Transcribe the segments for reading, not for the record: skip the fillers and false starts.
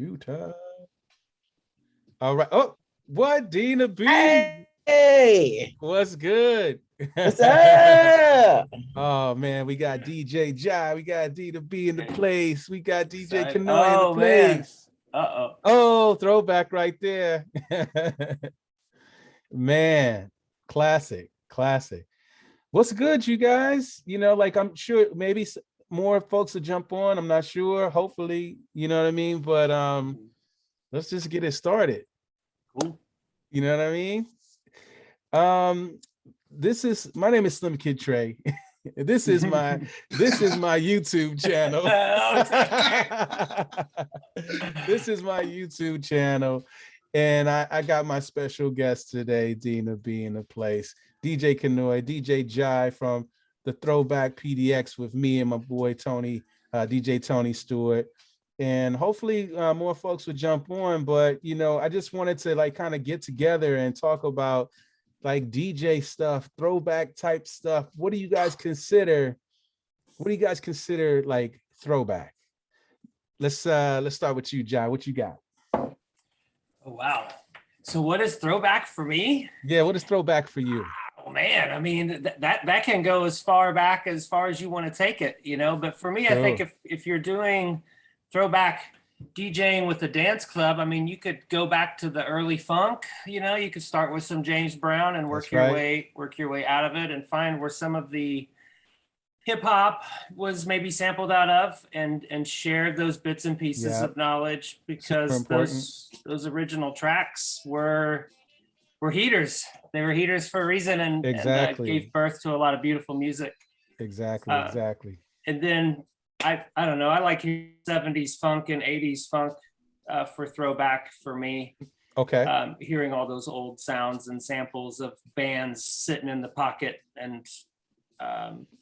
Computer. All right. Oh, what, Deena B? Hey, What's good? what's up? Oh man, we got DJ Jai, we got Deena B in the place, we got DJ Sorry. Kenoy in the Oh man. place. Uh-oh. Oh, throwback right there. Man, classic, classic. What's good, you guys? You know, like I'm sure maybe more folks will jump on. I'm not sure. Hopefully, you know what I mean. But let's just get it started. Cool. You know what I mean? My name is Slim Kid Trey. This is my YouTube channel. This is my YouTube channel. And I got my special guest today, Deena B in the place. DJ Kenoy, DJ Jai from the Throwback PDX with me and my boy Tony, DJ Tony Stewart. And hopefully more folks would jump on. But, you know, I just wanted to like kind of get together and talk about like DJ stuff, throwback type stuff. What do you guys consider? What do you guys consider like throwback? Let's start with you, Jai. What you got? Oh, wow. So what is throwback for me? Yeah, what is throwback for you? Oh man, I mean that can go as far back as you want to take it, you know. But for me, I think if you're doing throwback DJing with the dance club, I mean, you could go back to the early funk. You know, you could start with some James Brown and work your way out of it, and find where some of the hip hop was maybe sampled out of, and shared those bits and pieces of knowledge, because those original tracks were heaters. They were heaters for a reason, and gave birth to a lot of beautiful music. Exactly. And then I don't know, I like 70s funk and 80s funk for throwback for me. Okay. Hearing all those old sounds and samples of bands sitting in the pocket, and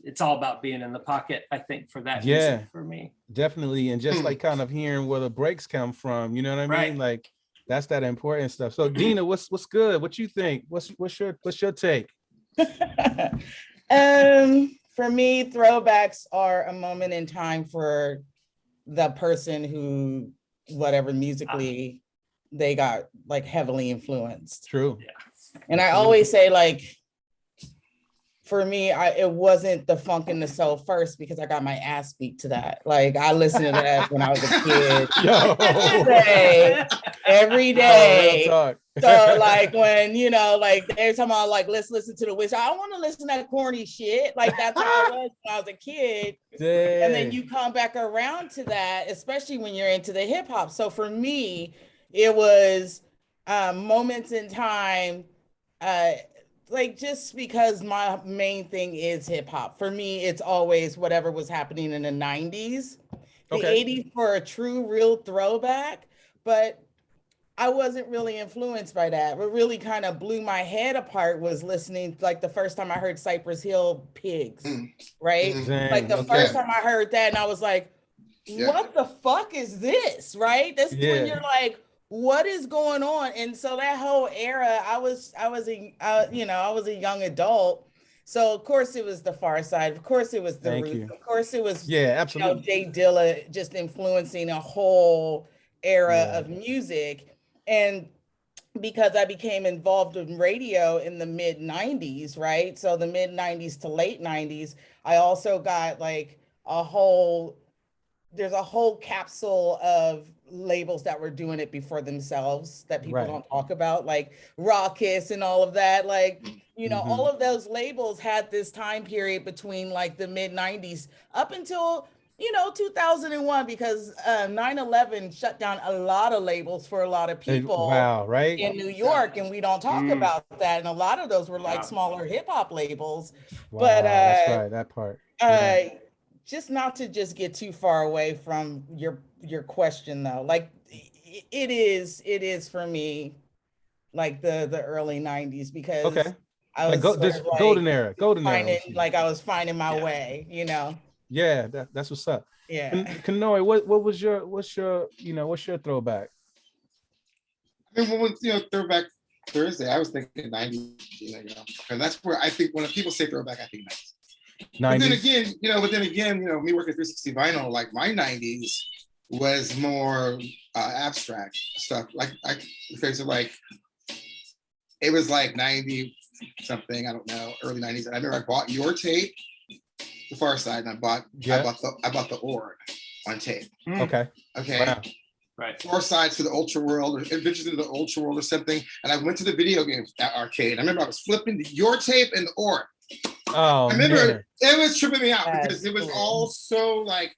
it's all about being in the pocket, I think, for that music for me. Definitely. And just like kind of hearing where the breaks come from, you know what I mean? Like that's that important stuff. So Deena, what's good? What you think? What's your take? For me, throwbacks are a moment in time for the person who, whatever musically they got like heavily influenced. True. Yeah. And I always say, like, for me, it wasn't the funk and the soul first, because I got my ass beat to that. Like, I listened to that when I was a kid. Every day. So like when, you know, like every time I like, let's listen to the Wish, I don't want to listen to that corny shit. Like that's how I was when I was a kid. Dang. And then you come back around to that, especially when you're into the hip hop. So for me, it was moments in time, like just because my main thing is hip hop. For me, it's always whatever was happening in the 90s. The 80s for a true, real throwback, but I wasn't really influenced by that. What really kind of blew my head apart was listening, like the first time I heard Cypress Hill Pigs, right? Like the first time I heard that, and I was like, what the fuck is this, right? This is when you're like, what is going on? And so that whole era, I was a young adult. So of course it was the Pharcyde. Of course it was the Roots. Of course it was absolutely. You know, Jay Dilla just influencing a whole era of music. And because I became involved in radio in the mid 90s, right? So the mid 90s to late 90s, I also got like there's a whole capsule of labels that were doing it before themselves that people don't talk about, like Rawkiss and all of that. Like, you know, all of those labels had this time period between like the mid 90s up until, you know, 2001, because 9/11 shut down a lot of labels for a lot of people in New York, and we don't talk about that. And a lot of those were like smaller hip hop labels. But that's right, that part. Just not to just get too far away from your question though, like it is for me like the early 90s, because I was golden era. Like I was finding my way, you know. Yeah, that's what's up. Yeah. And Kenoy, what's your throwback? I mean, when Throwback Thursday, I was thinking 90s, you know, and that's where I think when people say throwback, I think 90s. But then again, me working at 360 Vinyl, like my 90s was more abstract stuff. Like it was like 90 something, I don't know, early 90s. And I remember I bought your tape, the Pharcyde, and I bought the org on tape. Okay. Wow. Right. 4 sides to the Ultra World, or Adventures into the Ultra World, or something. And I went to the video game arcade. I remember I was flipping your tape and the org. Oh, I remember man. it was tripping me out because That's it was cool. all so like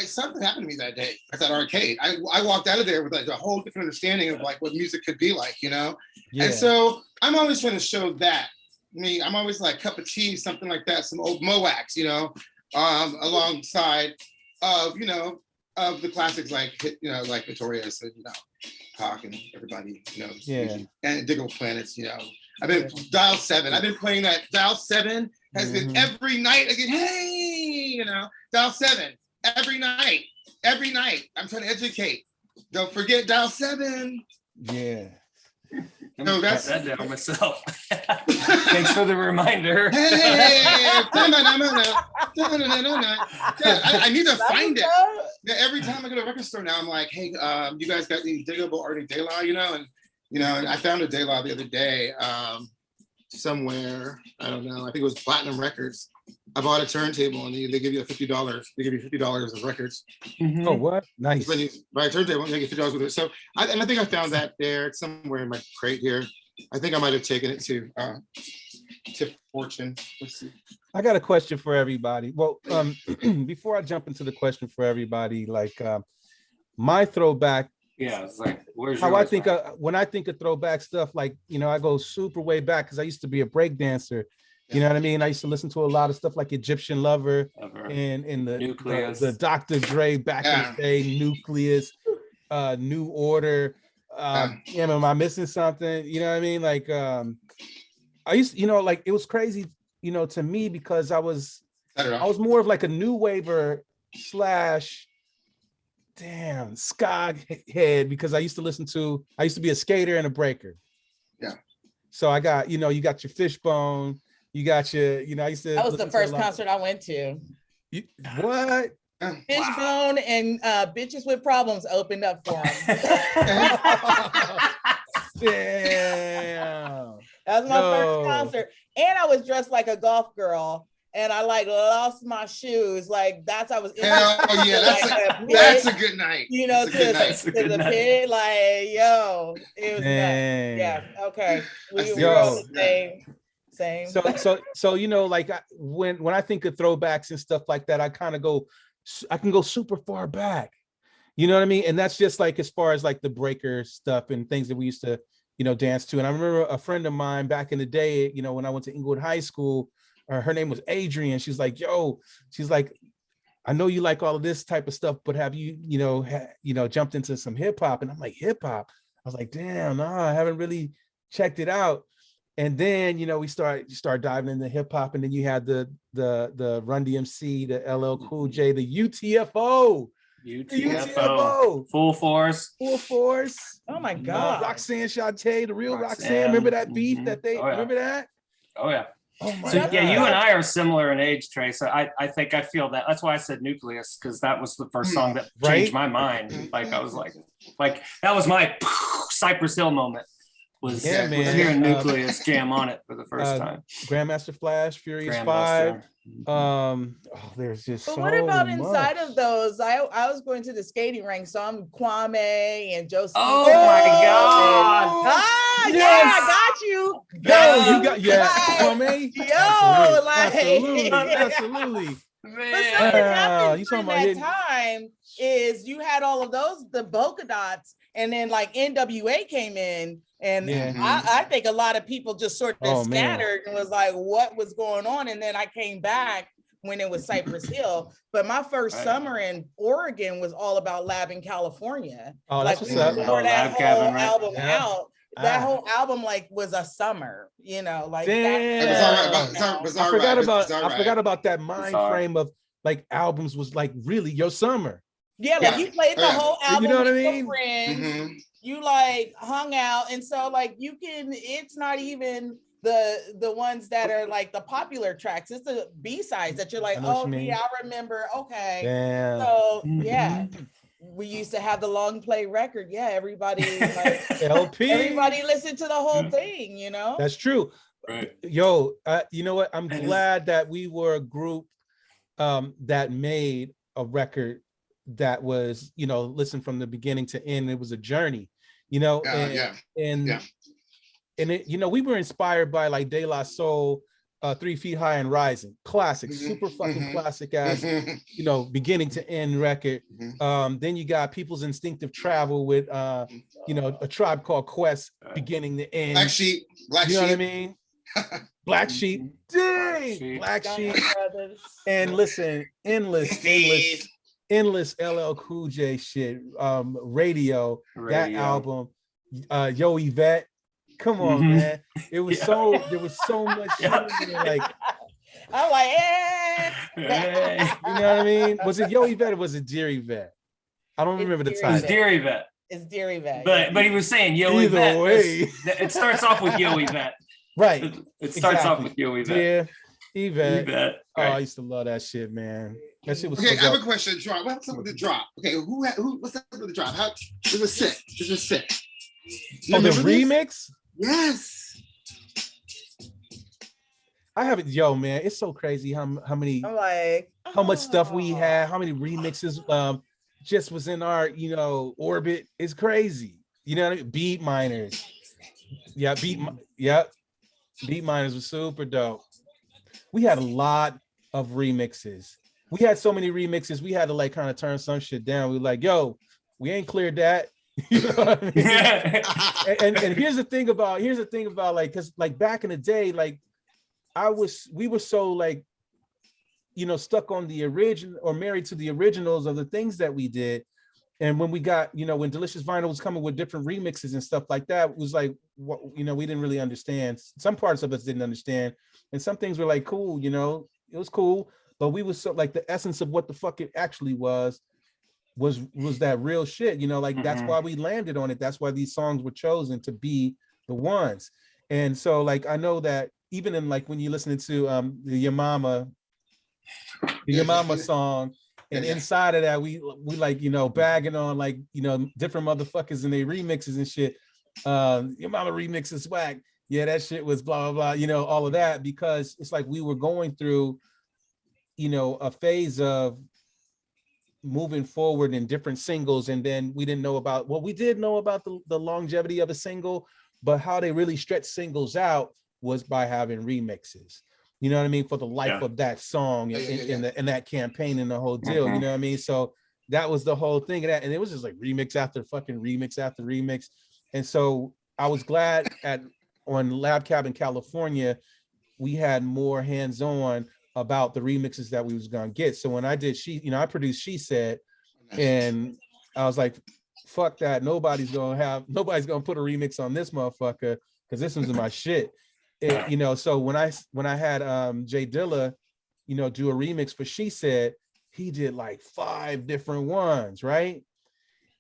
something happened to me that day at that arcade. I walked out of there with like a whole different understanding of like what music could be like, you know. Yeah. And so I'm always trying to show that. I'm always like cup of tea, something like that, some old Moax, you know, alongside of, you know, of the classics like, you know, like Notorious and, you know, Hawk and everybody, you know, Yeah. and Digable Planets, you know. I've been Dial 7. I've been playing that. Dial 7 has been every night again. Hey, you know, Dial 7 every night. Every night. I'm trying to educate. Don't forget Dial 7. Yeah. No, that's that down myself. Thanks for the reminder. Hey, I need to find it. Yeah, every time I go to a record store now, I'm like, hey, you guys got any Digable Artie De La, you know? And I found a De La the other day somewhere. I don't know. I think it was Platinum Records. I bought a turntable and they give you $50. They give you $50 of records. Oh, what? Nice. When you buy a turntable, they get $50 with it. So, I think I found that there somewhere in my crate here. I think I might have taken it to Fortune. Let's see. I got a question for everybody. Well, before I jump into the question for everybody, like my throwback. Yeah, it's like where's how I think when I think of throwback stuff, like, you know, I go super way back because I used to be a break dancer. You know what I mean? I used to listen to a lot of stuff like Egyptian Lover and the Dr. Dre back in the day, Nucleus, New Order. Am I missing something? You know what I mean? Like I used to, you know, like it was crazy, you know, to me because I was more of like a new waver / ska head because I used to be a skater and a breaker. Yeah. So I got, you know, you got your Fishbone, you got your, you know, I used to. That was the first concert I went to. What? Fishbone and Bitches with Problems opened up for him. Damn. That was my first concert. And I was dressed like a golf girl. And I like lost my shoes. Like I was. Oh yeah, that's a good night. You know, to the pit. Like, yo, it was nuts. Yeah. Okay. We were on the same. So you know, like when I think of throwbacks and stuff like that, I can go super far back. You know what I mean? And that's just like as far as like the breaker stuff and things that we used to, you know, dance to. And I remember a friend of mine back in the day, you know, when I went to Inglewood High School. Her name was Adrian. She's like, I know you like all of this type of stuff, but have you, jumped into some hip hop? And I'm like, hip hop. I was like, damn, no, I haven't really checked it out. And then, you know, we start diving into hip hop, and then you had the Run DMC, the LL Cool J, the UTFO. Full Force. Oh my God. Roxanne Shante, the real Roxanne. Remember that beef that they remember that? Oh yeah. Oh my God. Yeah, you and I are similar in age, Trey. So I think I feel that. That's why I said Nucleus, because that was the first song that changed my mind. Like I was like that was my Cypress Hill moment. Was hearing Nucleus jam on it for the first time. Grandmaster Flash, Furious 5. There's just but so what about much. inside of those? I was going to the skating rink, so I'm Kwame and Josie. Oh my God! Yeah, I got you. You got Kwame. Yo, Absolutely. Man. But something happened during that time is you had all of those, the polka dots, and then like NWA came in. And I think a lot of people just sort of scattered and was like, what was going on? And then I came back when it was Cypress Hill. But my first summer in Oregon was all about Lab in California. Oh, like that's what's before that whole album out. That whole album like was a summer, you know, like I forgot about that mind frame of like albums was like really your summer. Yeah, like you played the whole album. You know what I with mean? your friends. You like hung out, and so like it's not even the ones that are like the popular tracks. It's the B-sides that you're like, oh yeah, I remember. Okay. Damn. So yeah. we used to have the long play record. Yeah, everybody like LP. Everybody listened to the whole thing, you know? That's true. Right. Yo, you know what? I'm glad that we were a group that made a record that was, you know, listen from the beginning to end. It was a journey, you know, and it, you know, we were inspired by like De La Soul, 3 Feet High and Rising, classic, super fucking classic ass, you know, beginning to end record. Then you got People's Instinctive Travel with, you know, A Tribe Called Quest, beginning to end. Black Sheep, you know what I mean? Black Sheep, dang, Black Sheep, and listen, endless LL Cool J shit, Radio, that album, Yo Yvette, come on, man. It was there was so much shit in there, like, I'm like, you know what I mean? Was it Yo Yvette or was it Dear Yvette? I don't remember the title. It's Dear Yvette. It's Dear Yvette. But he was saying Yo Either Yvette. way. It starts off with Yo Yvette. Right. It starts off with Yo Yvette. Dear Yvette. Right. Oh, I used to love that shit, man. That shit was okay. so I have a question. Drop. What's up with the drop? Okay, who? What's up with the drop? How? It was sick. It was sick. Oh, the remix? Yes. I have it, yo, man. It's so crazy how many, I'm like, how much stuff we had, how many remixes just was in our, you know, orbit. It's crazy. You know what I mean? Beat Miners. Yeah, Beat Miners was super dope. We had a lot of remixes. We had so many remixes, we had to like kind of turn some shit down. We were like, yo, we ain't cleared that. You know what I mean? and here's the thing about like, because like back in the day, like we were so like, you know, stuck on the original or married to the originals of the things that we did. And when we got, you know, when Delicious Vinyl was coming with different remixes and stuff like that, it was like, what, you know, we didn't really understand. Some parts of us didn't understand. And some things were like, cool, you know, it was cool. But we was so like the essence of what the fuck it actually was that real shit, you know, like that's why we landed on it. That's why these songs were chosen to be the ones. And so like, I know that even in like, when you're listening to the Your Mama song, and inside of that, we like, you know, bagging on like, you know, different motherfuckers and they remixes and shit. Your Mama remixes swag. Yeah, that shit was blah, blah, blah, you know, all of that, because it's like we were going through, you know, a phase of moving forward in different singles. And then we didn't know about, well, we did know about the longevity of a single, but how they really stretch singles out was by having remixes. You know what I mean? For the life of that song and that campaign and the whole deal, you know what I mean? So that was the whole thing of that. And it was just like remix after fucking remix after remix. And so I was glad on Lab Cab in California, we had more hands-on about the remixes that we was gonna get. So when I did I produced She Said, and I was like, fuck that, nobody's gonna put a remix on this motherfucker, because this one's my shit. You know, so when I had Jay Dilla, you know, do a remix for She Said, he did like 5 different ones, right?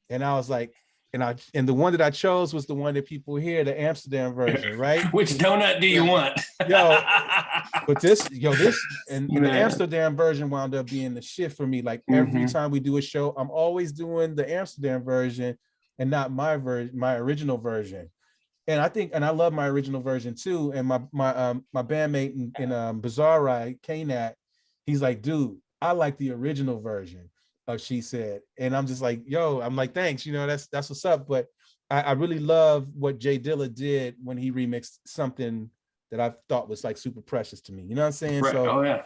And I was like, and the one that I chose was the one that people hear, the Amsterdam version, right? Which donut do you want? But the Amsterdam version wound up being the shit for me. Like every time we do a show, I'm always doing the Amsterdam version and not my original version. And I love my original version too. And my bandmate in Bizarre Ride, K-Nat, he's like, dude, I like the original version of She Said. And I'm just like, yo, I'm like, thanks, you know, that's what's up. But I really love what Jay Dilla did when he remixed something that I thought was like super precious to me. You know what I'm saying? Right. So,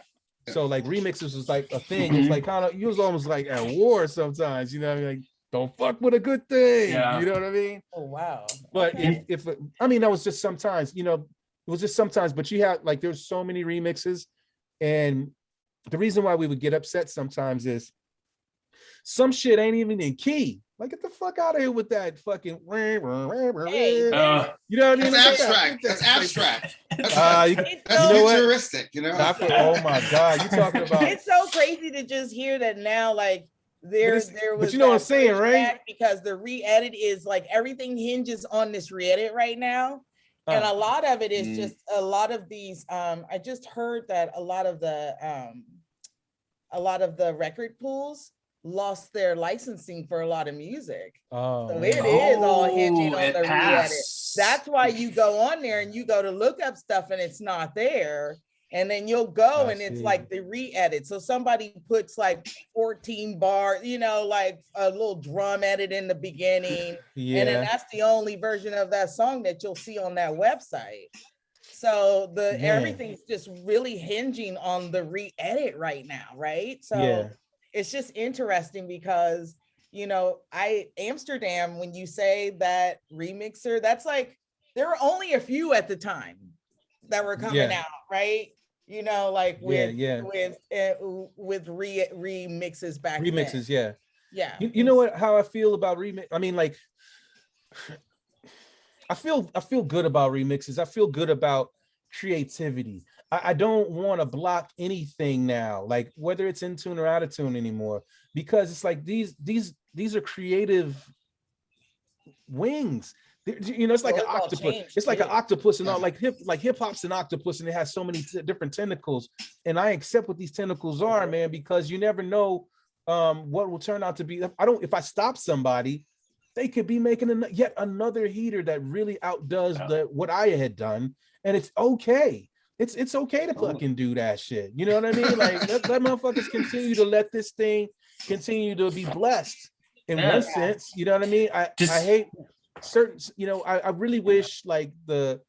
so like remixes was like a thing. It's like kind of, you was almost like at war sometimes, you know, like, don't fuck with a good thing. Yeah. You know what I mean? Oh, wow. But if I mean, that was just sometimes, you know, it was just sometimes, but you had like, there's so many remixes. And the reason why we would get upset sometimes is some shit ain't even in key. Like, get the fuck out of here with that fucking. You know what I mean? That's abstract. That's abstract. That's futuristic, you know? Oh my God. You talking about. It's so crazy to just hear that now, like, there was. But you know what I'm saying, right? Because the re-edit is like everything hinges on this re-edit right now. And a lot of it is just a lot of these. I just heard that a lot of the record pools lost their licensing for a lot of music. Oh, so it is all hinging on the re-edit. passed. That's why you go on there and you go to look up stuff and it's not there. And then you'll go and it's like the re-edit. So somebody puts like 14 bars, you know, like a little drum edit in the beginning. Yeah. And then that's the only version of that song that you'll see on that website. So everything's just really hinging on the re-edit right now, right? So it's just interesting because, you know, Amsterdam, when you say that remixer, that's like, there were only a few at the time that were coming out, right? You know, like with remixes back then. Remixes, yeah. You know what? How I feel about remix? I mean, like, I feel good about remixes. I feel good about creativity. I don't want to block anything now, like whether it's in tune or out of tune anymore, because it's like these are creative wings. You know, it's like an octopus. It's like an octopus and all, like hip hop's an octopus, and it has so many different tentacles. And I accept what these tentacles are, man, because you never know what will turn out to be. If I stop somebody, they could be making yet another heater that really outdoes what I had done, and it's okay. It's okay to fucking do that shit. You know what I mean? Like let motherfuckers continue to let this thing continue to be blessed in one sense. You know what I mean? I hate certain, you know, I really wish like we're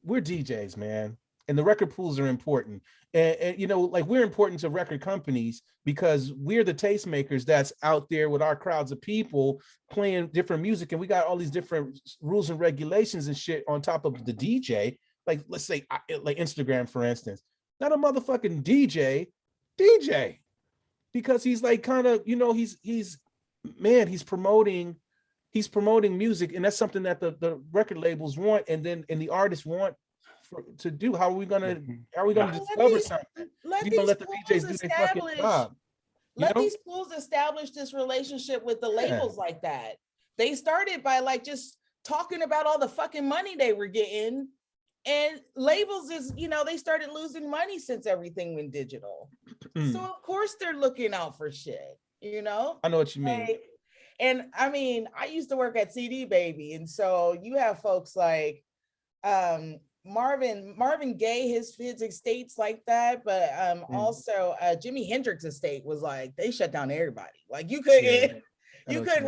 DJs, man, and the record pools are important, and you know, like we're important to record companies because we're the tastemakers that's out there with our crowds of people playing different music, and we got all these different rules and regulations and shit on top of the DJ. Like let's say like Instagram, for instance, not a motherfucking DJ because he's like kind of, you know, he's promoting music, and that's something that the record labels want, and the artists want to do. How are we gonna discover something? Let the DJs do their fucking job. Let these schools establish this relationship with the labels like that. They started by like just talking about all the fucking money they were getting, and labels is, you know, they started losing money since everything went digital. So of course they're looking out for shit, you know? I know what you mean. And I mean, I used to work at CD Baby, and so you have folks like Marvin Gaye, his estates like that, but also Jimi Hendrix estate was like, they shut down everybody. Like you couldn't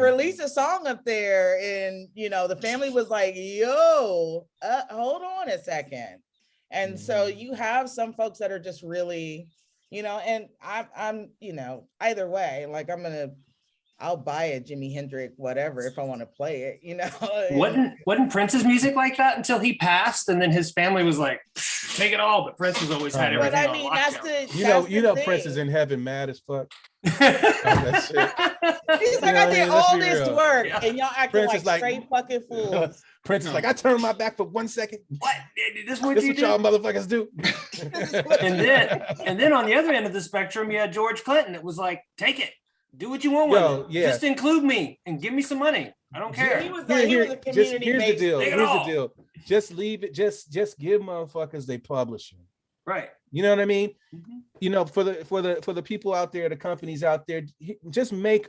release a song up there, and you know the family was like, yo, hold on a second. And so you have some folks that are just really, you know, and I'm you know, either way, like I'll buy a Jimi Hendrix whatever if I want to play it, you know. Wasn't Prince's music like that until he passed, and then his family was like, take it all, but Prince has always had everything. But I mean, you know Prince is in heaven mad as fuck. That shit. He's like, I did all this work, and y'all acting like straight fucking fools. Prince is like, I turned my back for 1 second. What? This what y'all motherfuckers do. and then on the other end of the spectrum, you had George Clinton. It was like, take it. Do what you want with it. Yeah. Just include me and give me some money. I don't care. He was a community here's the deal. Here's the deal. Just leave it. Just give motherfuckers they publishing. Right. You know what I mean? Mm-hmm. You know, for the people out there, the companies out there, just make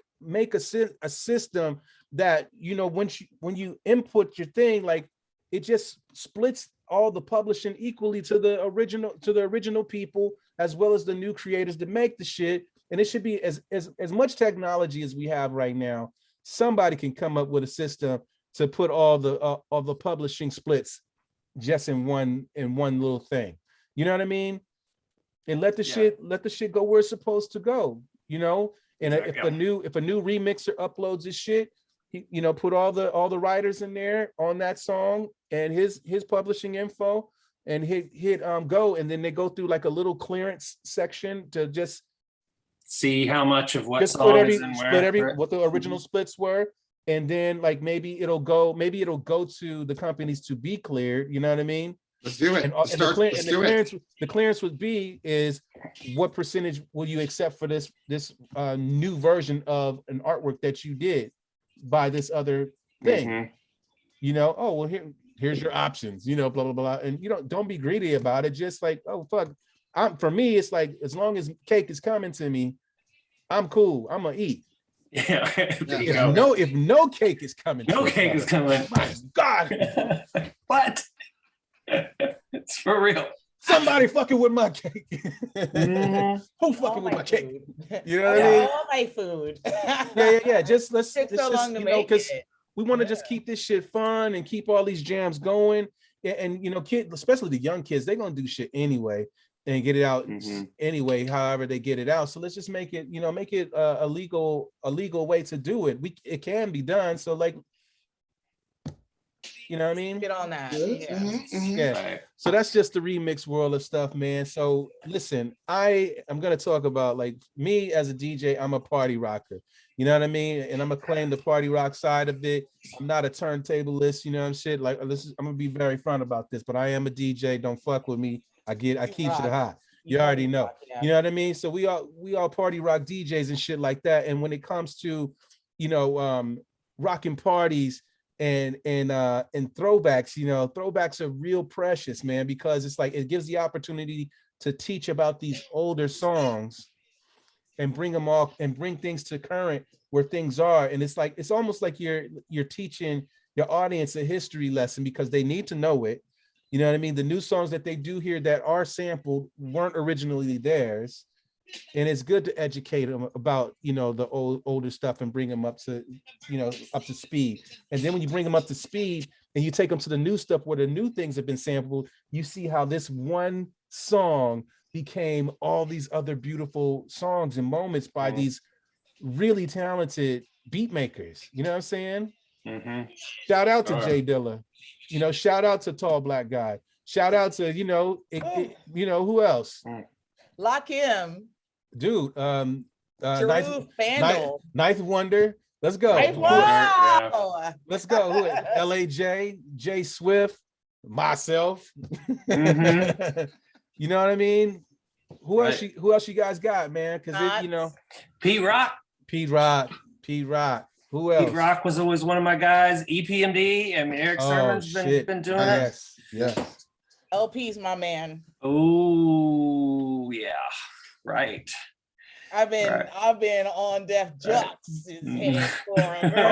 a system that, you know, when you input your thing, like it just splits all the publishing equally to the original people as well as the new creators that make the shit. And it should be as much technology as we have right now. Somebody can come up with a system to put all the publishing splits just in one little thing. You know what I mean? And let the shit go where it's supposed to go. You know, and if a new remixer uploads his shit, you know, put all the writers in there on that song and his publishing info, and hit go, and then they go through like a little clearance section to just see how much of what just song is in where, what the original splits were, and then like maybe it'll go to the companies to be cleared. You know what I mean? Let's do it. The clearance would be is what percentage will you accept for this new version of an artwork that you did by this other thing? Mm-hmm. You know, oh well, here's your options. You know, blah blah blah, and you don't be greedy about it. Just like, oh fuck. For me, it's like, as long as cake is coming to me, I'm cool. I'm gonna eat. Yeah. If no cake is coming. No cake is coming. My God. What? It's for real. Somebody fucking with my cake. Mm-hmm. Who fucking with my cake? You know what I mean? All my food. Yeah. Just let's so long to make because it. we want to just keep this shit fun and keep all these jams going. And you know, kids, especially the young kids, they're gonna do shit anyway and get it out anyway, however they get it out. So let's just make it, you know, make it a legal way to do it. It can be done. So like, you know what I mean? Get on that. Yeah. Right. So that's just the remix world of stuff, man. So listen, I'm gonna talk about like me as a DJ. I'm a party rocker. You know what I mean? And I'm gonna claim the party rock side of it. I'm not a turntablist. You know what I'm saying? Like I'm gonna be very front about this, but I am a DJ. Don't fuck with me. I keep it hot. You already know. You know what I mean? So we all party rock DJs and shit like that. And when it comes to, you know, rocking parties and throwbacks, you know, throwbacks are real precious, man, because it's like it gives the opportunity to teach about these older songs and bring them all and bring things to current where things are. And it's like it's almost like you're teaching your audience a history lesson because they need to know it. You know what I mean? The new songs that they do hear that are sampled weren't originally theirs. And it's good to educate them about, you know, the older stuff and bring them up to, you know, up to speed. And then when you bring them up to speed and you take them to the new stuff where the new things have been sampled, you see how this one song became all these other beautiful songs and moments by these really talented beat makers. You know what I'm saying? Shout out to Jay Dilla. You know, shout out to Tall Black Guy. Shout out to, you know, you know, who else? Lock him. Dude, Ninth Wonder. Let's go. Wow. Let's go. Who? LAJ, Jay Swift, myself. You know what I mean? Who else you guys got, man? Because you know, Pete Rock. Who else? Pete Rock was always one of my guys. EPMD. I mean, Eric Sermon's been doing it. Yes. LP's my man. Oh yeah. Right. I've been on Def Jux' head for a minute.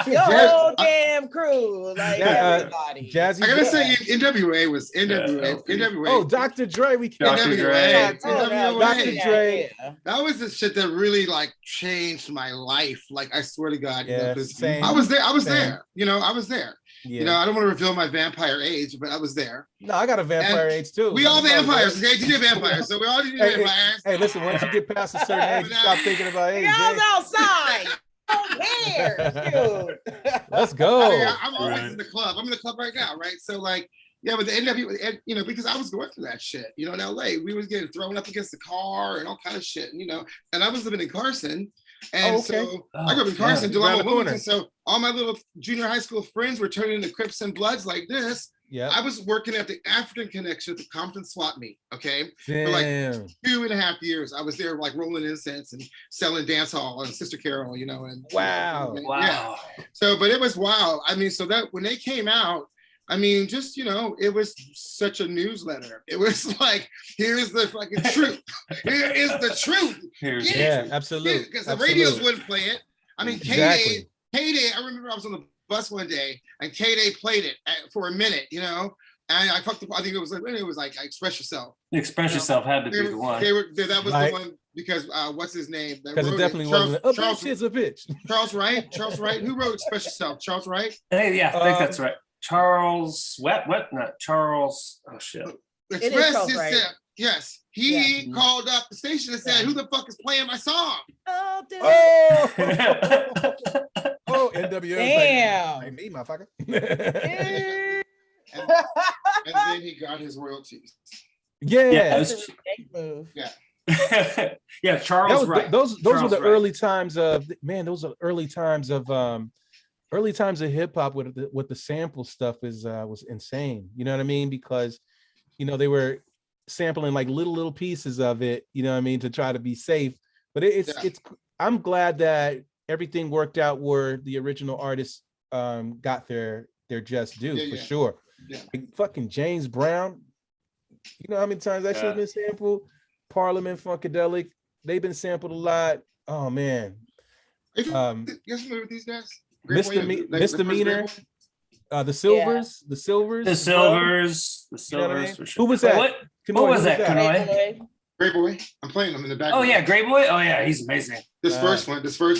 The whole damn crew, like everybody. Jazzy. I gotta say, NWA was NWA. NWA. Oh, Dr. Dre. Dr. Dre. Dr. Dre. That was the shit that really like changed my life. Like I swear to God, you know, because same. I was there. You know, I was there. Yeah. You know, I don't want to reveal my vampire age, but I was there. No, I got a vampire age too. We all vampires, okay? DJ vampires. So we all DJ vampires. Hey, listen, once you get past a certain age, you stop thinking about age. Y'all's outside. Don't care, dude. Let's go. I mean, I'm always in the club. I'm in the club right now, right? So like, yeah, but the NWA, you know, because I was going through that shit, you know, in LA, we was getting thrown up against the car and all kind of shit, you know, and I was living in Carson. And so I grew up in Carson, Delano, so all my little junior high school friends were turning into Crips and Bloods like this. Yeah, I was working at the African Connection at the Compton Swap Meet, okay? Damn. For like 2.5 years. I was there like rolling incense and selling dance hall and Sister Carol, you know, and wow. Yeah. So, but it was wild. I mean, so that when they came out, I mean, just, you know, it was such a newsletter. It was like, here's the fucking truth. Here is the truth. Yeah, absolutely. Because the radios wouldn't play it. I mean, K-Day, I remember I was on the bus one day and K-Day played it for a minute, you know, and I fucked up. I think it was like Express Yourself. Express Yourself had to be the one. That was the one because what's his name? Because it definitely wasn't. A bitch is a bitch. Charles Wright. Who wrote Express Yourself? Charles Wright? Hey, yeah, I think that's right. Charles, not Charles. Oh shit. Express Yourself. Yes. He called up the station and said, who the fuck is playing my song? Oh, dude. Oh, NWO. Damn. Like me, motherfucker. and then he got his royalties. Yeah. That's a move. Yeah. Yeah, Charles Wright. Those were the early times of, man, those are early times of hip hop with the sample stuff was insane. You know what I mean? Because, you know, they were sampling like little pieces of it, you know what I mean, to try to be safe. But it's I'm glad that everything worked out where the original artists got their just due for sure. Yeah. Like fucking James Brown, you know how many times that shit been sampled? Parliament, Funkadelic, they've been sampled a lot. Oh man. You familiar with these guys? Misdemeanor. The Silvers, the Silvers. You know what I mean? For sure. Who was that? What was that, Kenoy? Great Boy. I'm playing them in the background. Oh yeah, Great Boy. Oh yeah, he's amazing. This first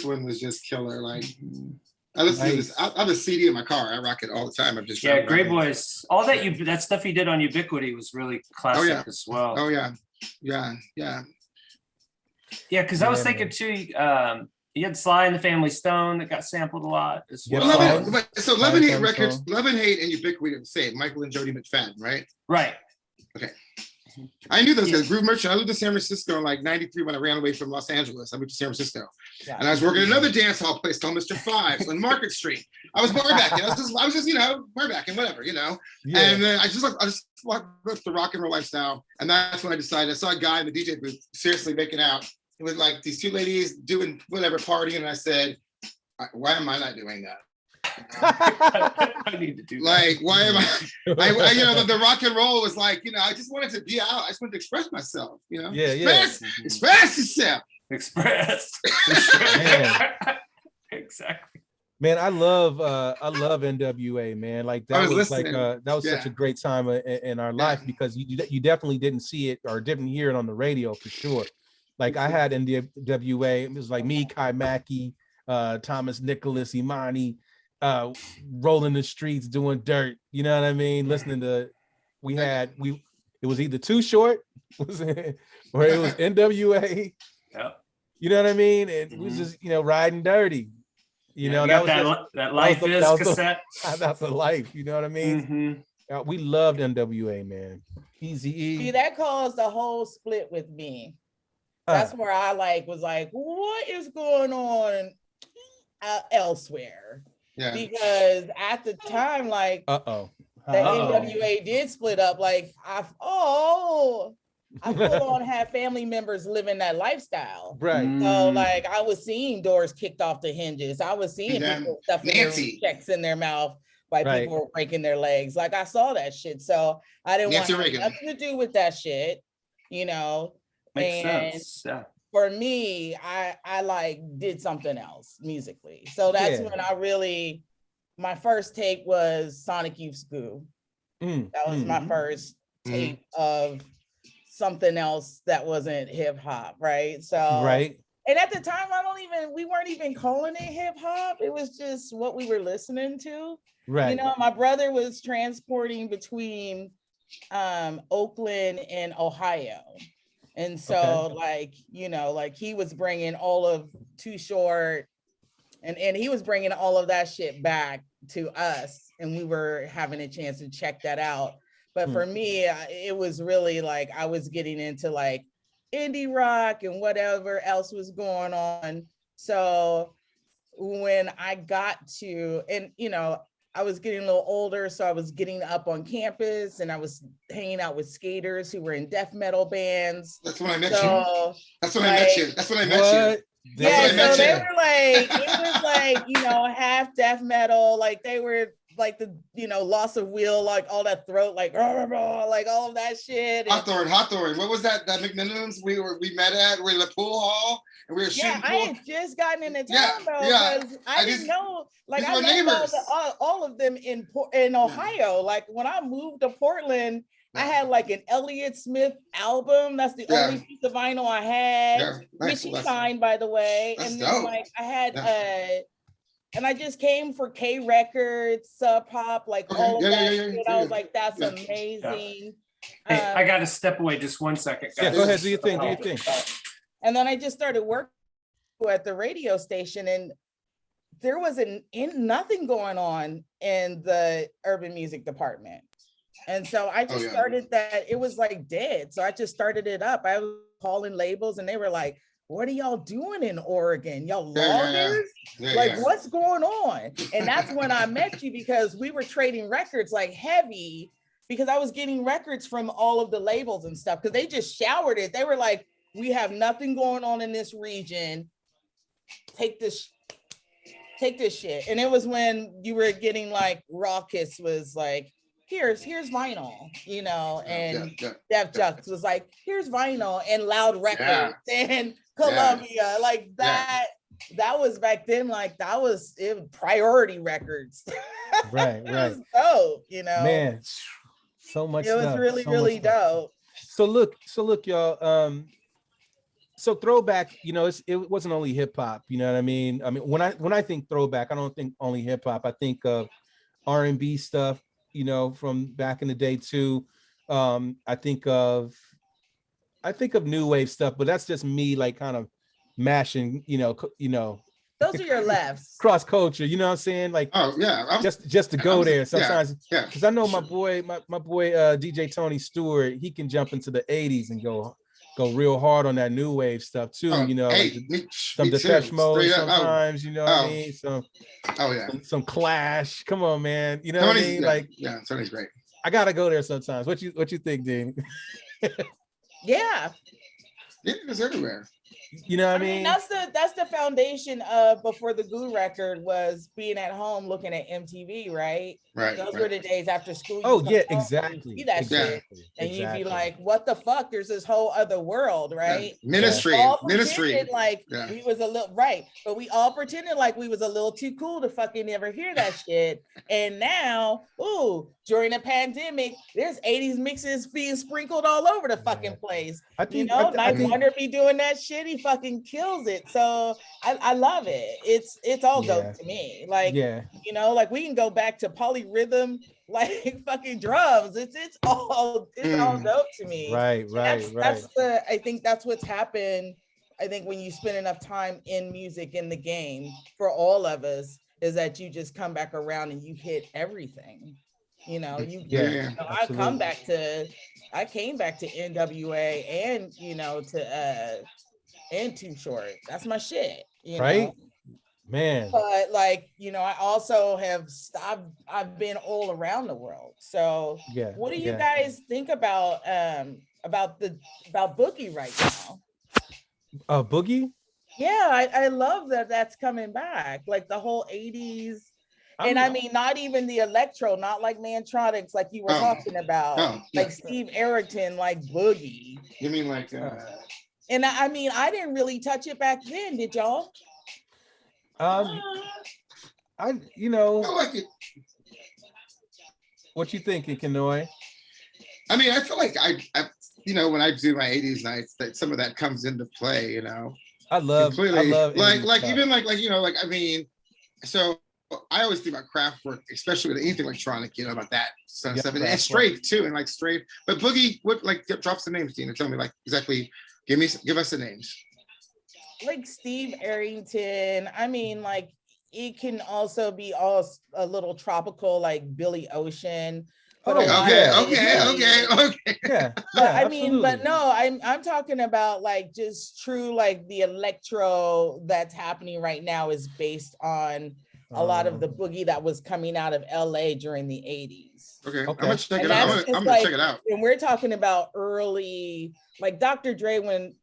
one was just killer. Like I listen to this. I have a CD in my car. I rock it all the time. I'm just Great Boys. All that stuff he did on Ubiquity was really classic as well. Oh yeah. Yeah, because I was thinking too. You had Sly and the Family Stone that got sampled a lot as well. So Love and Hate Records, Love and Hate and Ubiquity are the same. Michael and Jody McFadden, right? Right. Okay. I knew those guys. Groove Merchant. I lived in San Francisco in like '93 when I ran away from Los Angeles. I moved to San Francisco, and I was working at another dance hall place called Mr. Fives on Market Street. I was barbacking. I was just barbacking, whatever, Yeah. And then I just walked with the rock and roll lifestyle, and that's when I decided. I saw a guy in the DJ booth seriously making out. It was like these two ladies doing whatever partying, and I said, "Why am I not doing that?" I need to do that. Like, why am I the rock and roll was like, I just wanted to be out. I just wanted to express myself, Express yourself. Express. Exactly. Man, I love NWA, man. Like that was such a great time in our life because you definitely didn't see it or didn't hear it on the radio for sure. Like I had NWA, it was like me, Kai Mackey, Thomas Nicholas, Imani, rolling the streets, doing dirt. You know what I mean? Listening to, it was either Too Short, or it was NWA. Yeah. You know what I mean? And we was just, riding dirty. That Life Is cassette. That's the life. You know what I mean? Mm-hmm. We loved NWA, man. Eazy-E. See, that caused the whole split with me. That's where I was like, what is going on elsewhere? Yeah. Because at the time, the NWA did split up. I full on had family members living that lifestyle. Right. So I was seeing doors kicked off the hinges. I was seeing people stuffing their checks in their mouth while people were breaking their legs. I saw that shit. So I didn't want nothing to do with that shit, Makes sense. Yeah. For me, I did something else musically. So that's when my first tape was Sonic Youth's Goo. That was my first tape of something else that wasn't hip hop, right? So and at the time we weren't even calling it hip hop. It was just what we were listening to. Right. My brother was transporting between Oakland and Ohio. And so he was bringing all of Too Short and he was bringing all of that shit back to us and we were having a chance to check that out. But for me, it was really I was getting into indie rock and whatever else was going on. So when I got to, I was getting a little older, so I was getting up on campus and I was hanging out with skaters who were in death metal bands. That's when I met you. That's when I met you. That's when I met you. Yeah, so they were it was half death metal. They were the Loss of Will, all that throat, all of that shit. Hawthorne. What was that McMillan's we met at? We were in the pool hall and we were shooting pool. I had just gotten into town though, because I didn't know. I met all of them in Ohio. When I moved to Portland, I had an Elliott Smith album. That's the only piece of vinyl I had, which he signed, by the way. And then I had and I just came for K Records, Sub Pop, all of that shit. I was like, that's amazing. Hey, I got to step away just 1 second. Yeah, go ahead. Do your thing. And then I just started working at the radio station, and there was nothing going on in the urban music department. And so I just started that. It was dead. So I just started it up. I was calling labels and they were like, what are y'all doing in Oregon? Y'all loggers? What's going on? And that's when I met you, because we were trading records heavy, because I was getting records from all of the labels and stuff, because they just showered it. They were like, we have nothing going on in this region. Take this shit. And it was when you were getting Rawkus was here's vinyl, and Def Jux was here's vinyl, and Loud Records and Columbia, like that. That was back then, like that was Priority Records. Right. It was dope, you know. Man, so much it was stuff. really, so really dope. So look, y'all. So throwback, you know, it wasn't only hip hop. You know what I mean? I mean, when I think throwback, I don't think only hip hop. I think of R&B stuff, you know, from back in the day too. I think of new wave stuff, but that's just me, like kind of mashing, you know. Those are your lefts. Cross culture, you know what I'm saying? Like, oh yeah, just to go there sometimes. Yeah. Because I know my boy DJ Tony Stewart, he can jump into the 80s and go real hard on that new wave stuff too. You know, hey, like some Depeche Mode sometimes. You know what I mean? Some Clash. Come on, man. You know what I mean? Like, Tony's great. I gotta go there sometimes. What you think, Dean? Yeah. Yeah, it's everywhere. You know what I mean? That's the foundation of before the Goo record was being at home looking at MTV, right? Right. Those were the days after school. Oh yeah, exactly. See that shit, and you'd be like, "What the fuck? There's this whole other world, right?" Yeah. Ministry. Like we was a little right, but we all pretended like we was a little too cool to fucking never hear that shit. And now, during the pandemic, there's 80s mixes being sprinkled all over the fucking place. I think Night Wonder be doing that shit. He fucking kills it. So I love it. It's all dope to me. Like, you know, like we can go back to polyrhythm, like fucking drums. It's all dope to me. Right. That's I think that's what's happened. I think when you spend enough time in music in the game, for all of us, is that you just come back around and you hit everything. You know, I came back to NWA and and Too Short. That's my shit. You know? Man. But like, you know, I also I've been all around the world. So what do you guys think about Boogie right now? Boogie? Yeah, I love that that's coming back. Like the whole 80s. And I mean, not even the electro, not like Mantronics, like you were talking about, like Steve Arrington, like Boogie. You mean like? And I mean, I didn't really touch it back then, did y'all? I like it. What you thinking, Kenoy? I mean, I feel like I when I do my 80s nights, that some of that comes into play. You know, I love like even like I mean, so. I always think about craft work, especially with anything electronic, you know, about that stuff. And strafe too, and like strafe. But Boogie, what like drop some names, Deena. Tell me like exactly. Give us the names. Like Steve Arrington. I mean, like it can also be a little tropical, like Billy Ocean. Okay. Yeah. But I mean, but no, I'm talking about like just true, like the electro that's happening right now is based on a lot of the boogie that was coming out of LA during the 80s. Okay. I'm gonna check it out. I'm gonna check it out. And we're talking about early, like Dr. Dre when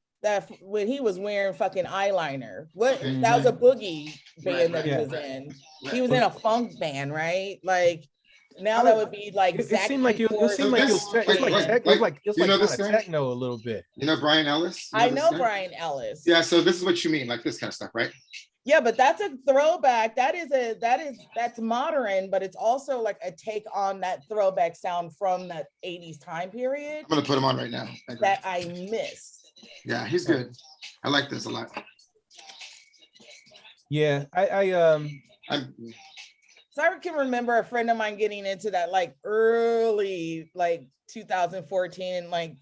he was wearing fucking eyeliner. That was a boogie band that he was in. He was in a funk band, right? Like now that would be like it seemed like it was like techno a little bit. You know Brian Ellis? I know Brian Ellis. Yeah, so this is what you mean, like this kind of stuff, right? Yeah, but that's a throwback. That's modern, but it's also like a take on that throwback sound from that 80s time period. I'm gonna put him on right now. That I missed. Yeah, he's good. I like this a lot. Yeah, So I can remember a friend of mine getting into that like early, like 2014, like,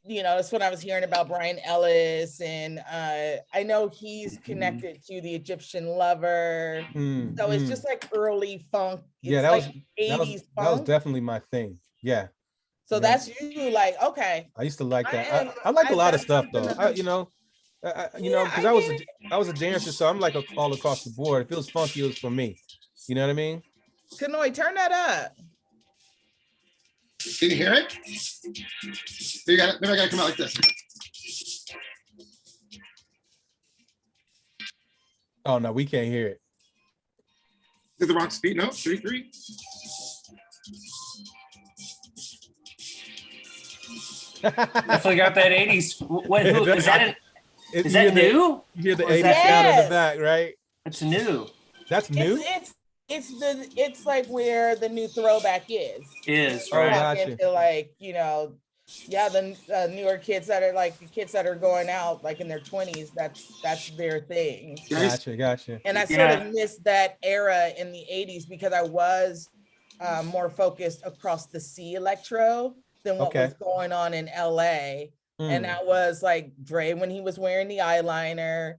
you know, that's when I was hearing about Brian Ellis, and I know he's connected to the Egyptian Lover. So it's just like early funk. It's that like was 80s funk. That was definitely my thing. Yeah. So that's you like, okay. I used to like that. I like a lot of stuff though. Because I was a dancer, so I'm like all across the board. If it was funky, it was for me. You know what I mean? Kenoy, turn that up. Can you hear it? Maybe I gotta come out like this. Oh no, we can't hear it. Is the wrong speed? No, 3. Definitely got that 80s. Is that Is that new? You hear the 80s sound in the back, right? It's new. That's new. It's like where the new throwback is. Right. Gotcha. Into like, you know, the newer kids that are like the kids that are going out like in their 20s. That's their thing. Gotcha. And I sort of missed that era in the 80s because I was more focused across the sea electro than what was going on in LA. And that was like Dre when he was wearing the eyeliner,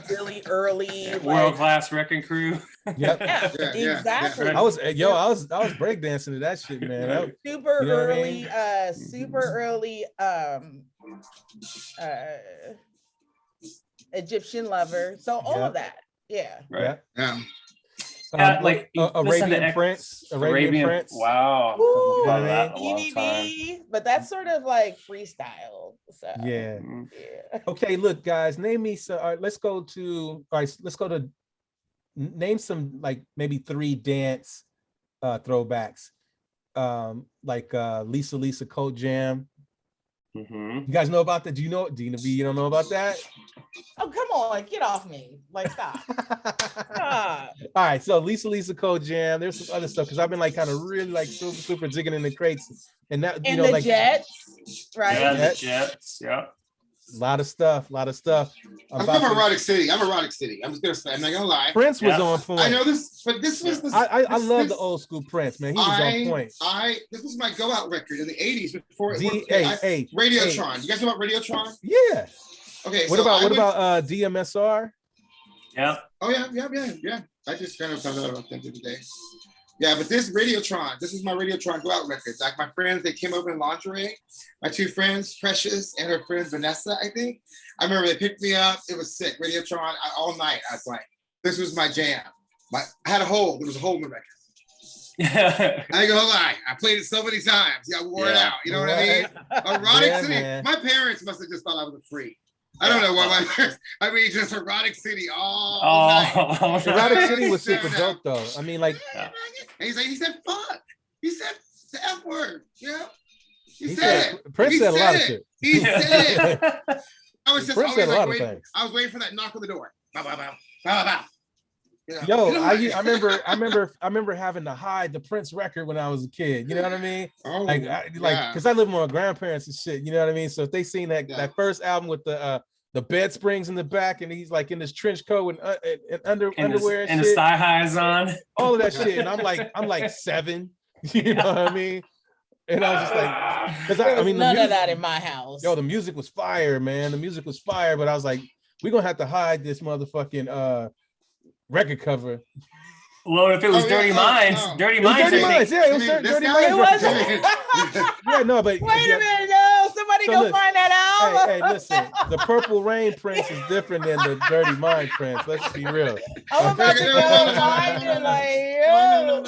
really early World Class Wrecking Crew. Yep. Yeah, exactly. I was breakdancing to that shit, man. Super early, Egyptian Lover. So all of that. Yeah. Right. Yeah. Like Arabian Prince. Wow. Ooh, EVB, but that's sort of like freestyle. So yeah. Okay, look, guys, name me some. Let's go to name some like maybe 3 dance throwbacks. Like Lisa Coat Jam. You guys know about that? Do you know Deena B? You don't know about that? Oh, come on, get off me. Like, stop. All right, so Lisa Coat Jam. There's some other stuff because I've been like kind of really like super digging in the crates. And that, and the like Jets, right? Yeah, the Jets, yeah. A lot of stuff. I'm from Erotic City. I'm just gonna say, I'm not gonna lie. Prince was on point. I know this, but this was the. I love the old school Prince, man. He was on point. This was my go out record in the 80s before Radiotron. You guys know about Radiotron? Yeah. Okay. What about DMSR? Yeah. Oh yeah. I just kind of found out about them today. Yeah, but this Radiotron, this is my Radiotron go out records. Like my friends, they came over in lingerie. My 2 friends, Precious and her friend Vanessa, I think. I remember they picked me up. It was sick. Radiotron all night. I was like, this was my jam. I had a hole. There was a hole in the record. I ain't gonna lie. I played it so many times. I wore it out. You know what I mean? Erotic City. Man. My parents must have just thought I was a freak. I don't know why my parents. I mean, just Erotic City all night. Erotic City was super dope, though. I mean, like. And he's like, he said, "Fuck." He said the F word. Yeah. He said it. Prince said a lot of shit. He said it. I was just Prince always said a lot like, of things. I was waiting for that knock on the door. Bow, bow, bow. Bow, bow, bow. You Yo, know? I remember having to hide the Prince record when I was a kid. You know what I mean? Oh, because I lived with my grandparents and shit. You know what I mean? So if they seen that first album with the bed springs in the back, and he's like in this trench coat and underwear and his thigh highs on, all of that shit, and I'm like 7. You know what I mean? And I was just like, because I mean, none of that in my house. Yo, the music was fire, man. The music was fire, but I was like, we're gonna have to hide this motherfucking record cover. Well, if it was Dirty Minds, Dirty Minds. Dirty Minds, yeah, it was Dirty Minds. It wasn't. Yeah, no, but wait a minute, no, somebody go find that album. Hey, listen, the Purple Rain Prince is different than the Dirty Mind Prince. Let's be real. I'm about to go find it, like, no.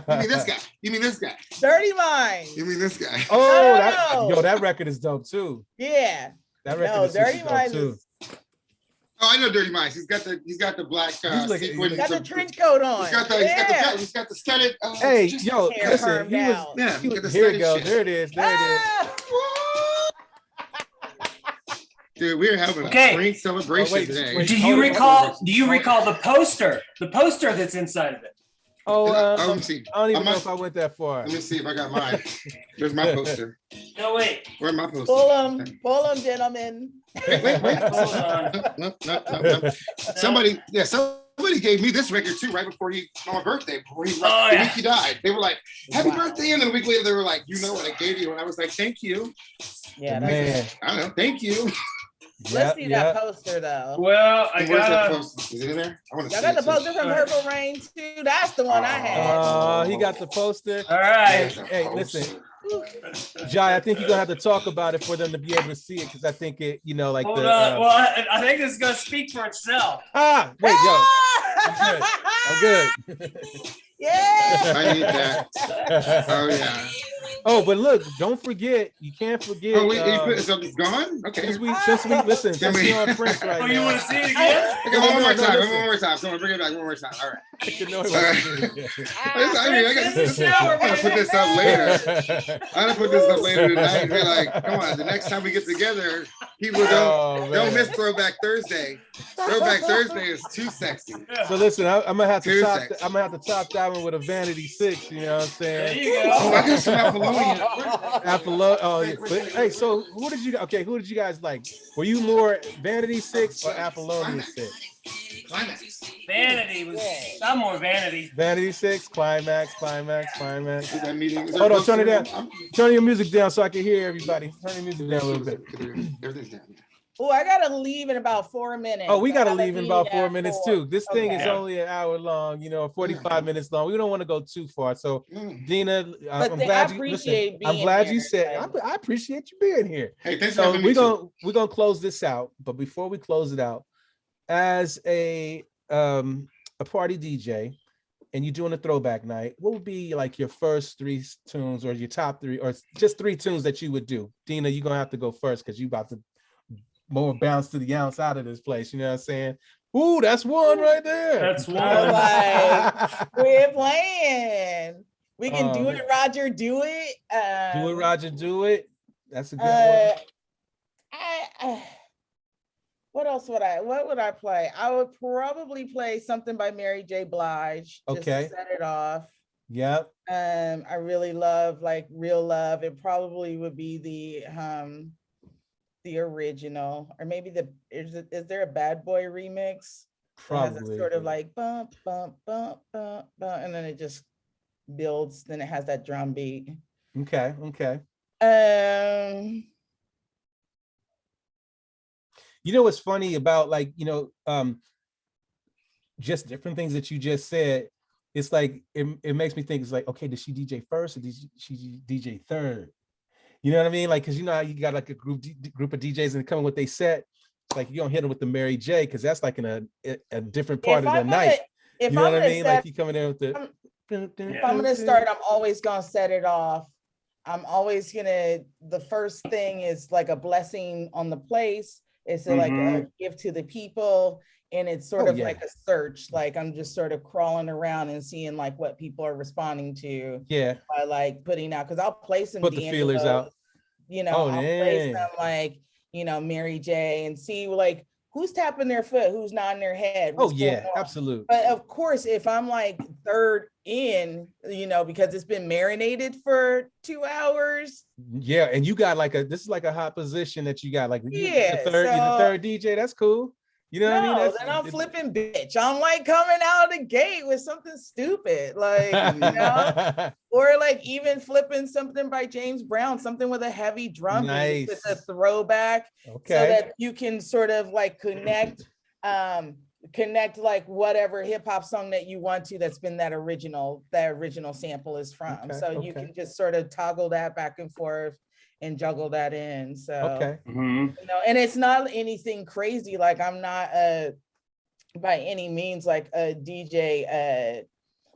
You mean this guy? You mean this guy? Dirty Mind. You mean this guy? Oh, that record is dope too. Yeah. That record is Dirty Mind too. Oh, I know Dirty Minds. He's got the black sequin. He's got the trench coat on. He's got the studded. Hey, yo, listen. Here it goes. There it is. Dude, we're having a spring celebration today. Do you recall the poster? The poster that's inside of it. Oh, let me see. I don't even know if I went that far. Let me see if I got mine. There's my poster. No, wait. Where's my poster? Pull them, gentlemen. Wait. Hold on. No. Somebody gave me this record too right before on my birthday. The week he died. They were like, "Happy birthday!" And then a week later, they were like, "You know what I gave you?" And I was like, "Thank you." Yeah, man. I don't know. Thank you. Let's see that poster though. Well, I got that poster. Is it in there? I got the poster from Purple Rain too. That's the one I had. He got the poster. All right. Hey, listen. Jai, I think you're gonna have to talk about it for them to be able to see it, because I think it, like Hold on. Well, I think this is gonna speak for itself. Wait, yo, I'm good. Yeah. I need that. Oh yeah. Oh, but look, don't forget, you can't forget. Oh, so it's gone? Okay. Since we listen, since we're on Prince right now. Oh, you want to see it again? Okay, one more time. Come on, bring it back one more time. All right. Kenoy I gotta put this up later. I'm gonna put this up later tonight and be like, come on, the next time we get together, people don't miss Throwback Thursday. Throwback Thursday is too sexy. So listen, I'm gonna have to top that one with a Vanity 6. You know what I'm saying? There you go. Oh, I got some Apollonia. Oh yeah. But, hey, so who did you guys like? Were you more Vanity 6 or Apollonia 6? Climax. Vanity was some more Vanity. Vanity 6, Climax. That meeting. Hold on, turn it down. Turn your music down so I can hear everybody. Turn your music down a little bit. Everything's down. Oh, I gotta leave in about 4 minutes. Oh, we gotta leave in about 4 minutes too. This thing is Okay. only an hour long, 45 minutes long. We don't want to go too far. So, Deena, I'm glad you said. I appreciate you being here. Hey, thanks for So having me. we're gonna close this out. But before we close it out, as a party DJ, and you're doing a throwback night, what would be like your first 3 tunes, or your top 3, or just 3 tunes that you would do? Deena, you're gonna have to go first because you about to more bounce to the ounce out of this place. You know what I'm saying? Ooh, that's one right there. That's one. Like, we're playing. We can do it, Roger. Do it. Do it, Roger. Do it. That's a good one. What would I play? I would probably play something by Mary J. Blige. Just to set it off. Yep. I really love like Real Love. It probably would be the original, or maybe is there a Bad Boy remix? Probably. Sort of like bump, bump, bump, bump, bump, and then it just builds. Then it has that drum beat. Okay. You know what's funny about like, just different things that you just said. It's like it makes me think, it's like, okay, did she DJ first or did she DJ third? You know what I mean? Like, because how you got like a group of DJs and coming with their set. It's like you don't hit them with the Mary J, because that's like in a different part of the night. You know what I mean? Like you coming in with the. If I'm gonna start, I'm always gonna set it off. I'm always gonna. The first thing is like a blessing on the place. It's like a gift to the people. And it's sort of like a search, like I'm just sort of crawling around and seeing like what people are responding to. Yeah. By like putting out, because I'll play some put the feelers out. I'll play some like, Mary J, and see like who's tapping their foot, who's nodding their head. Absolutely. But of course, if I'm like third in, because it's been marinated for 2 hours. Yeah, and you got like this is like a hot position that you got. Like you're the third DJ. That's cool. You know what I mean? Then I'm flipping bitch. I'm like coming out of the gate with something stupid, like, or like even flipping something by James Brown, something with a heavy drum beat, with a throwback, so that you can sort of like connect like whatever hip hop song that you want to, that's been that original sample is from. You can just sort of toggle that back and forth and juggle that in. So and it's not anything crazy. Like I'm not by any means like a DJ.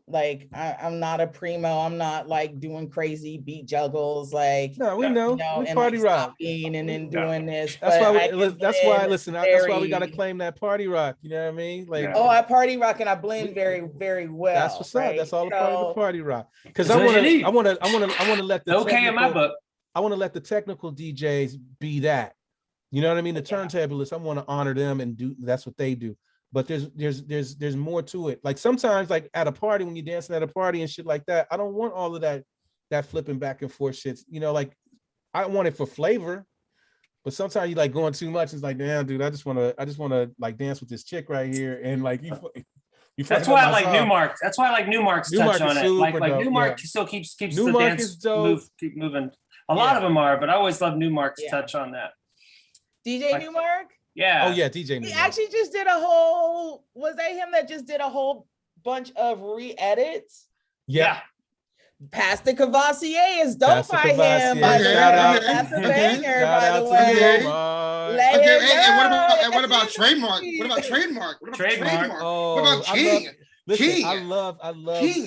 Like I'm not a primo. I'm not like doing crazy beat juggles. Like no, we know. We and party like rock and then doing this. That's why we gotta claim that party rock. You know what I mean? Like I party rock and I blend very, very well. That's what's up. That's all a part of the party rock. Because I want to let the in my book. I want to let the technical DJs be that. You know what I mean? The turntablists, I want to honor them and do that's what they do. But there's more to it. Like sometimes, like at a party, when you're dancing at a party and shit like that, I don't want all of that flipping back and forth shit. Like I want it for flavor. But sometimes you like going too much. It's like, damn, dude, I just want to like dance with this chick right here, and like you. That's why I like Newmark. That's why I like Newmark's touch on it. Like Newmark still keeps the dance keep moving. A lot of them are, but I always love Newmark's touch on that. DJ Newmark? Yeah. Oh yeah, DJ Newmark. He actually just did was that him that just did a whole bunch of re-edits? Yeah. Pastor Cavassier is dope by him. Shout out. That's a banger, by the way. And what about Trademark? What about Trademark? Oh, what about King?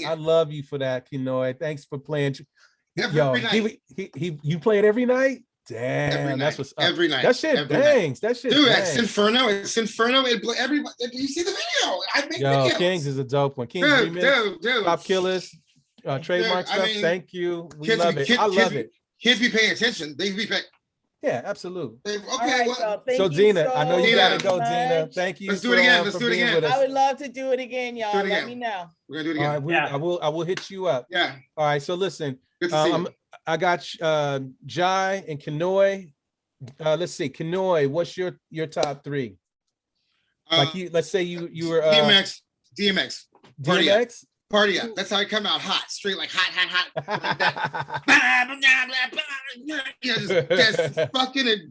I love you for that, Kenoy. Thanks for playing. Every night. You play it every night? Damn, that's what's up. Every night. That shit bangs. That shit Dude, bangs. at Sinferno, everybody, you see the video? I make videos. Kings is a dope one. Kings Remix, dude. Top Killers, trademark stuff. Thank you. We love it. I love it. Kids be paying attention. They be paying. Yeah, absolutely. Okay, right, well, so Deena, I know you gotta go, Deena. Thank you. Let's do it again. Let's do it again. I would love to do it again, y'all. Let me know. We're gonna do it again. All right, I will hit you up. Yeah. All right, so listen. Good to see you. I got Jai and Kenoy. Let's see, Kenoy, what's your top three? Let's say you were DMX. Party up. That's how I come out hot, straight like hot. just fucking it.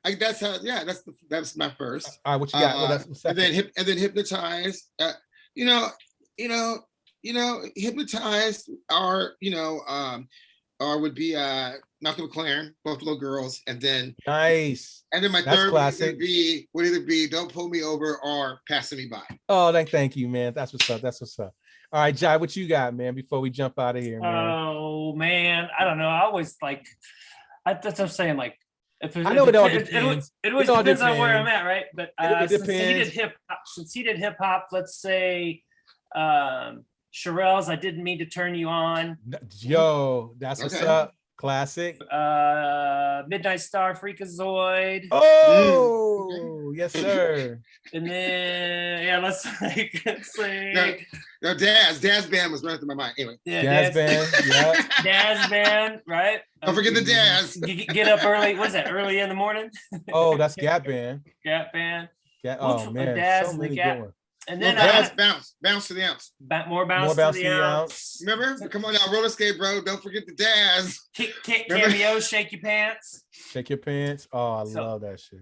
Like that's how. Yeah, that's my first. All right, what you got? And then hypnotized. Hypnotized or would be Malcolm McLaren, Buffalo Girls, and then nice. And then my third would either be Don't Pull Me Over or Passing Me By. Oh, thank you, man. That's what's up. All right, Jai, what you got, man? Before we jump out of here, man. Oh man, I don't know. I alwa's like, that's what I'm saying. Like, it all depends. It always depends on where I'm at, right? But since he did hip hop, let's say. Sherelle's I Didn't Mean to Turn You On. Yo, that's what's up. Classic. Midnight Star, Freakazoid. Oh, yes, sir. And then let's say no, Daz Band was running through my mind. Anyway. Yeah, Daz Band. Yeah. Daz Band, right? Don't forget the Daz. Get up early. What's that? Early in the morning? Oh, that's Gap Band. Gap Band. Oh man, Daz so many Gap. Good ones. And then bounce to the ounce. More bounce to the ounce. Remember? Come on now, Rollerskate, bro. Don't forget the Daz. Kick cameo, shake your pants. Shake your pants. Oh, I love that shit.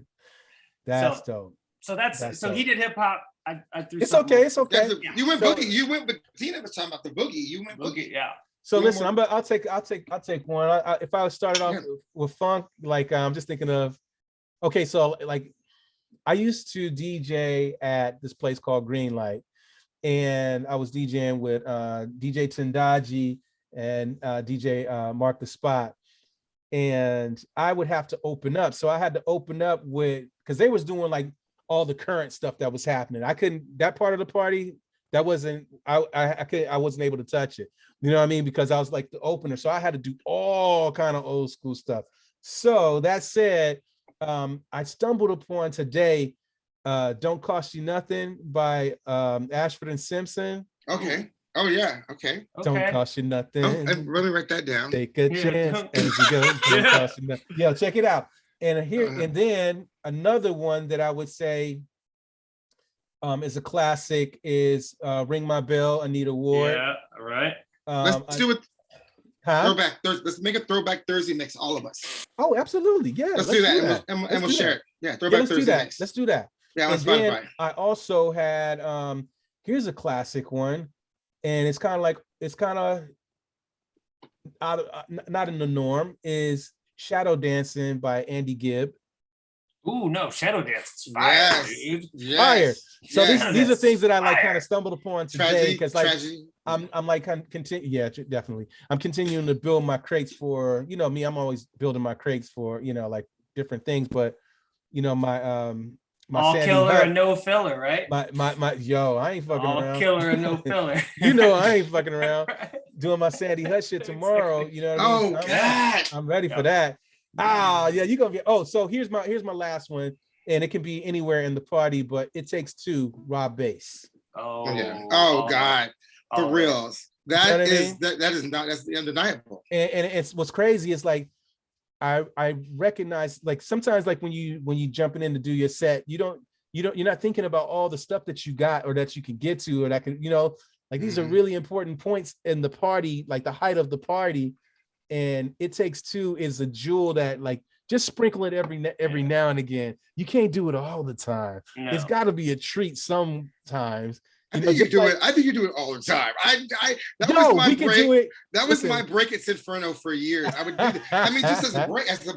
That's dope. So that's dope. He did hip hop. I threw. It's okay. It's okay. You went boogie. You went, but Deena was talking about the boogie. You went boogie. Yeah. So listen, I'll take one. If I started off with funk, like I'm just thinking of. Okay, so like. I used to DJ at this place called Greenlight, and I was DJing with DJ Tendaji and DJ Mark the Spot, and I would have to open up. So I had to open up with, because they was doing like all the current stuff that was happening. I couldn't, that part of the party, that wasn't, I wasn't able to touch it. You know what I mean? Because I was like the opener. So I had to do all kind of old school stuff. So that said, I stumbled upon today Don't Cost You Nothing by Ashford and Simpson. Okay. Oh yeah. Okay. Don't cost you nothing. Let me write that down. Take a chance as you go. Don't cost you nothing. Yeah, check it out. And here and then another one that I would say is a classic is Ring My Bell, Anita Ward. Yeah, all right. Let's do it. Throwback Thursday. Let's make a Throwback Thursday mix, all of us. Oh, absolutely. Yeah. Let's do that. And we'll share it. Yeah, Throwback Thursday mix. Let's do that. Yeah, on Spotify. I also had here's a classic one, and it's kind of out of not in the norm, is Shadow Dancing by Andy Gibb. Ooh, no, Shadow Dance is fire, dude. Yes. Fire. So yes. these are things that I like kind of stumbled upon today, because like tragedy. I'm like definitely. I'm continuing to build my crates for, you know me, I'm always building my crates for, you know, like different things, but you know, my all killer and no filler, right? My yo, I ain't fucking around. All killer and no filler. You know I ain't fucking around. Doing my Sandy Hut shit tomorrow. You know what I mean? God. I'm ready for that. Ah, yeah, you're gonna be. Oh, so here's my last one, and it can be anywhere in the party, but It Takes Two, Rob Bass. Oh yeah. Oh God, for reals. That is undeniable. And it's what's crazy is like I recognize, like sometimes like when you jumping in to do your set, you're not thinking about all the stuff that you got or that you can get to or that can, you know, like these are really important points in the party, like the height of the party. And It Takes Two is a jewel that like just sprinkle it every now and again. You can't do it all the time. No. It's got to be a treat sometimes. I think you do it all the time. That was my break at Sinferno for years. I would do that. I mean, just as a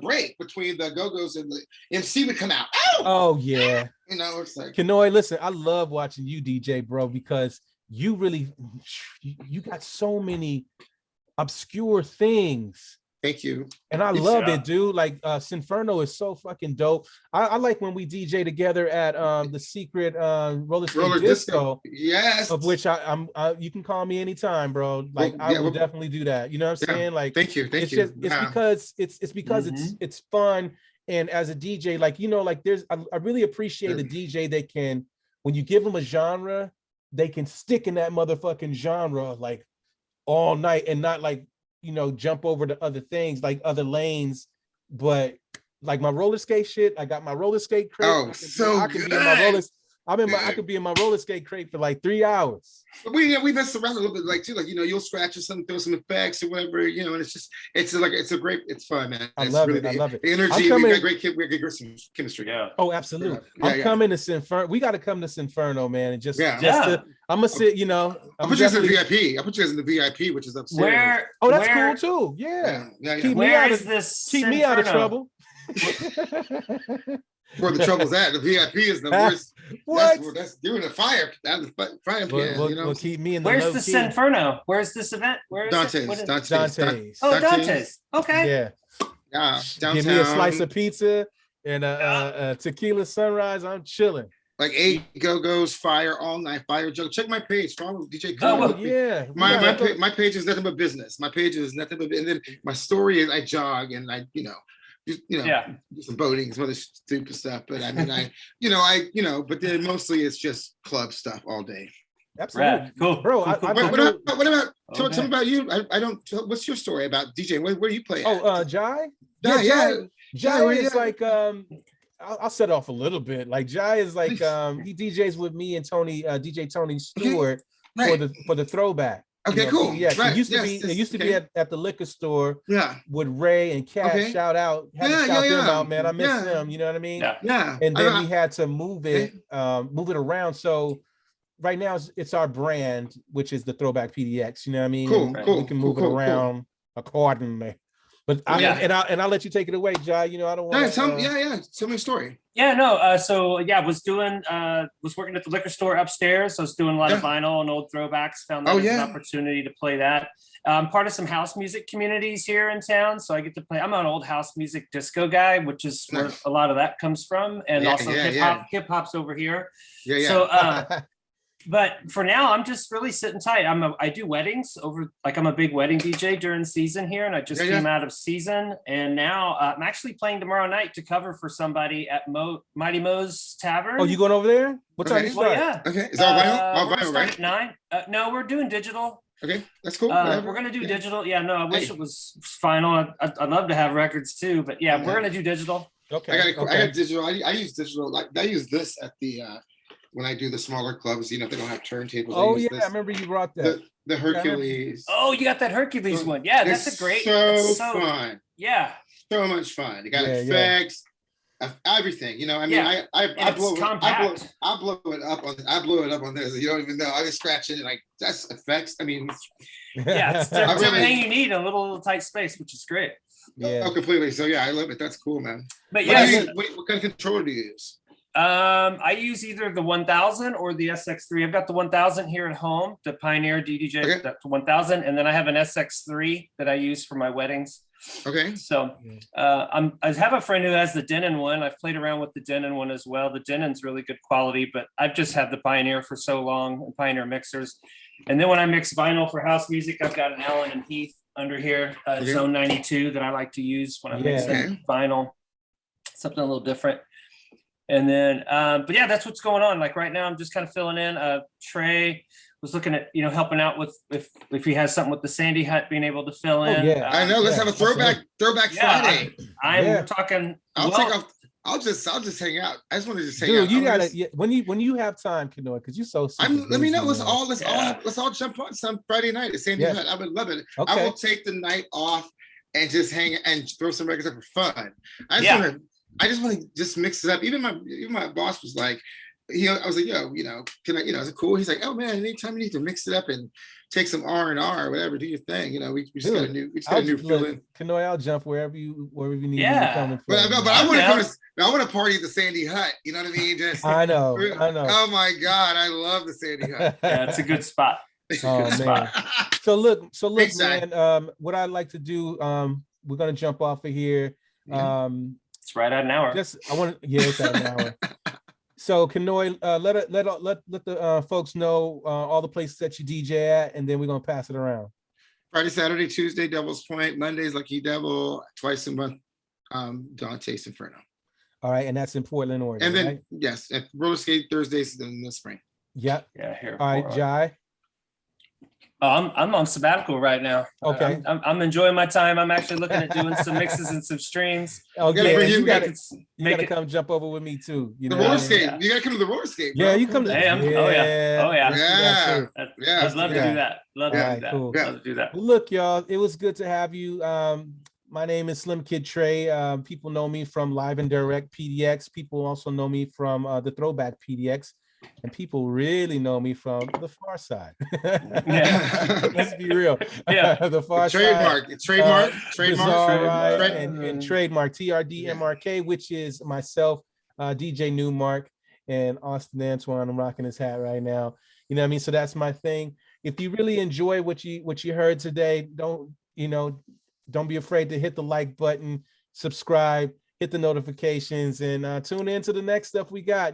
break between the Go-Go's and the MC would come out. Oh yeah. You know, it's like Kenoy, listen, I love watching you DJ, bro, because you really you got so many obscure things. Thank you. And I love it, dude. Like Sinferno is so fucking dope. I like when we DJ together at the secret roller disco. Yes. Of which I'm you can call me anytime, bro. Like I will definitely do that. You know what I'm saying? Like thank you. It's because it's fun. And as a DJ, like, you know, like I really appreciate a DJ that can, when you give them a genre, they can stick in that motherfucking genre like all night and not like, you know, jump over to other things like other lanes. But like my roller skate shit, I got my roller skate crate. Oh, I could be in my roller. I could be in my roller skate crate for like 3 hours. But we mess around a little bit, like too, like, you know, you'll scratch or something, throw some effects or whatever, you know, and it's fun, man. I love it. The energy, we got great chemistry. Yeah. Oh, absolutely. I'm coming to Sinferno. We got to come to Sinferno, man. And I'm gonna sit, you know. I'll put you guys in the VIP. I'll put you guys in the VIP, which is upstairs. That's cool too. Yeah. Keep me out of trouble. Where the trouble's at, the VIP is the worst. That's doing a fire. That's the frying pan. You know, keep me in the. Where's the Sinferno? Where's this event? Where is Dante's. Oh, Dante's. Okay. Yeah. Downtown. Give me a slice of pizza and a tequila sunrise. I'm chilling. Like 8 go-go's, fire all night, fire jug. Check my page. Follow DJ Kenoy. Oh, yeah. My page is nothing but business. My page is nothing but, and then my story is I jog and I, do some boating, some other stupid stuff. But I mean, but then mostly it's just club stuff all day. Absolutely. Right. Cool. Bro, what about tell me about you? I don't, what's your story about DJing? Where you play? Jai? Jai is like, I'll set off a little bit. Like Jai is like, he DJs with me and Tony, DJ Tony Stewart for the throwback. Okay, cool. Yeah, it used to be at the liquor store. Yeah, with Ray and Kat. Shout out, had to shout them out, man. I miss them. You know what I mean? Yeah. And then we had to move it around. So right now it's our brand, which is the Throwback PDX. You know what I mean? Cool. We can move it around accordingly. But I'll let you take it away, Jai. You know, I don't want to. Tell me a story. Was working at the liquor store upstairs. So I was doing a lot of vinyl and old throwbacks. Found that as an opportunity to play that. Part of some house music communities here in town. So I get to play. I'm an old house music disco guy, which is where a lot of that comes from. And also hip hop's over here. So but for now, I'm just really sitting tight. I do weddings I'm a big wedding DJ during season here, and I just came out of season, and now I'm actually playing tomorrow night to cover for somebody at Mighty Mo's Tavern. Oh, you going over there? What time you start? Okay, is that all vinyl, right? At 9. No, we're doing digital. Okay, that's cool. We're gonna do digital. Yeah, no, I wish it was vinyl. I'd love to have records too, but we're gonna do digital. Okay, I got digital. I use digital. Like I use this at the. When I do the smaller clubs, they don't have turntables. I remember you brought that. The Hercules. Oh, you got that Hercules one. Yeah, that's a great. So fun. Yeah. So much fun. You got effects, everything. You know, I mean, I blow it up on this. You don't even know. I was scratching it like that's effects. I mean, it's everything you need in a little tight space, which is great. Yeah. Oh, completely. So I love it. That's cool, man. But what kind of controller do you use? I use either the 1000 or the SX3. I've got the 1000 here at home, the Pioneer DDJ, that's 1000, and then I have an SX3 that I use for my weddings. Okay. So I have a friend who has the Denon one. I've played around with the Denon one as well. The Denon's really good quality, but I've just had the Pioneer for so long, and Pioneer mixers. And then when I mix vinyl for house music, I've got an Allen and Heath under here, Zone 92 that I like to use when I'm mixing vinyl. Something a little different. And then, that's what's going on. Like right now, I'm just kind of filling in. Trey was looking at, helping out with if he has something with the Sandy Hut, being able to fill in. I know. Let's have a throwback Friday. I'm talking. I'll just hang out. I just want to hang Dude, out. you gotta when you have time, Kenoy, because you're so. Let me know. Let's all jump on some Friday night at Sandy Hut. I would love it. Okay. I will take the night off and just hang and throw some records up for fun. I just want to just mix it up. Even my boss was like, I was like, can I, is it cool? He's like, oh man, anytime you need to mix it up and take some R&R or whatever, do your thing. We just got a new feeling. Kenoy, I'll jump wherever you need me to come. But I want to party at the Sandy Hut. You know what I mean? Just I know. Oh my God, I love the Sandy Hut. Yeah, it's a good spot. It's a good spot. So look, Thanks, man. What I'd like to do, we're gonna jump off of here. It's right at an hour. It's at an hour. So Kenoy, let the folks know all the places that you DJ at, and then we're gonna pass it around. Friday, Saturday, Tuesday, Devil's Point. Mondays, Lucky Devil. Twice a month, Dante's Inferno. All right, and that's in Portland, Oregon. And then right? yes, at Rollerskate Thursdays in the spring. Yep. Yeah, here. All right, Jai. Oh, I'm on sabbatical right now. Okay. I'm enjoying my time. I'm actually looking at doing some mixes and some streams. Oh Yeah, yeah, you Make gotta it. come jump over with me too. You The know, roller skate. Yeah. You gotta come to the roller skate, bro. Yeah, you come to. Hey, oh yeah. let's do that too. Yeah, I'd love to do that. Love to Alright, do that. cool. Love to do that. Well, look, y'all, it was good to have you. My name is Slim Kid Trey. People know me from LiveandDirectPDX. People also know me from the Throwback PDX. And people really know me from the Pharcyde. Yeah. Let's be real. Yeah. The Pharcyde. Trademark. Bizarre Ride Trademark. and trademark TRDMRK, which is myself, DJ Newmark, and Austin Antoine. I'm rocking his hat right now. You know what I mean? So that's my thing. If you really enjoy what you heard today, don't be afraid to hit the like button, subscribe, hit the notifications, and tune in to the next stuff we got.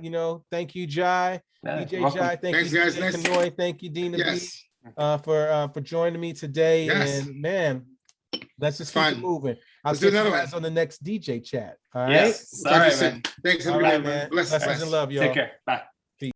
Thank you, Jai, DJ Jai. Thanks, you, guys. Kenoy. Thank you, Deena, for joining me today. Yes. And man, let's just keep it moving. I'll see you guys on the next DJ chat. All right. Yes. All right, man. Thanks. All right, man. Blessings and love, y'all. Take care. Bye.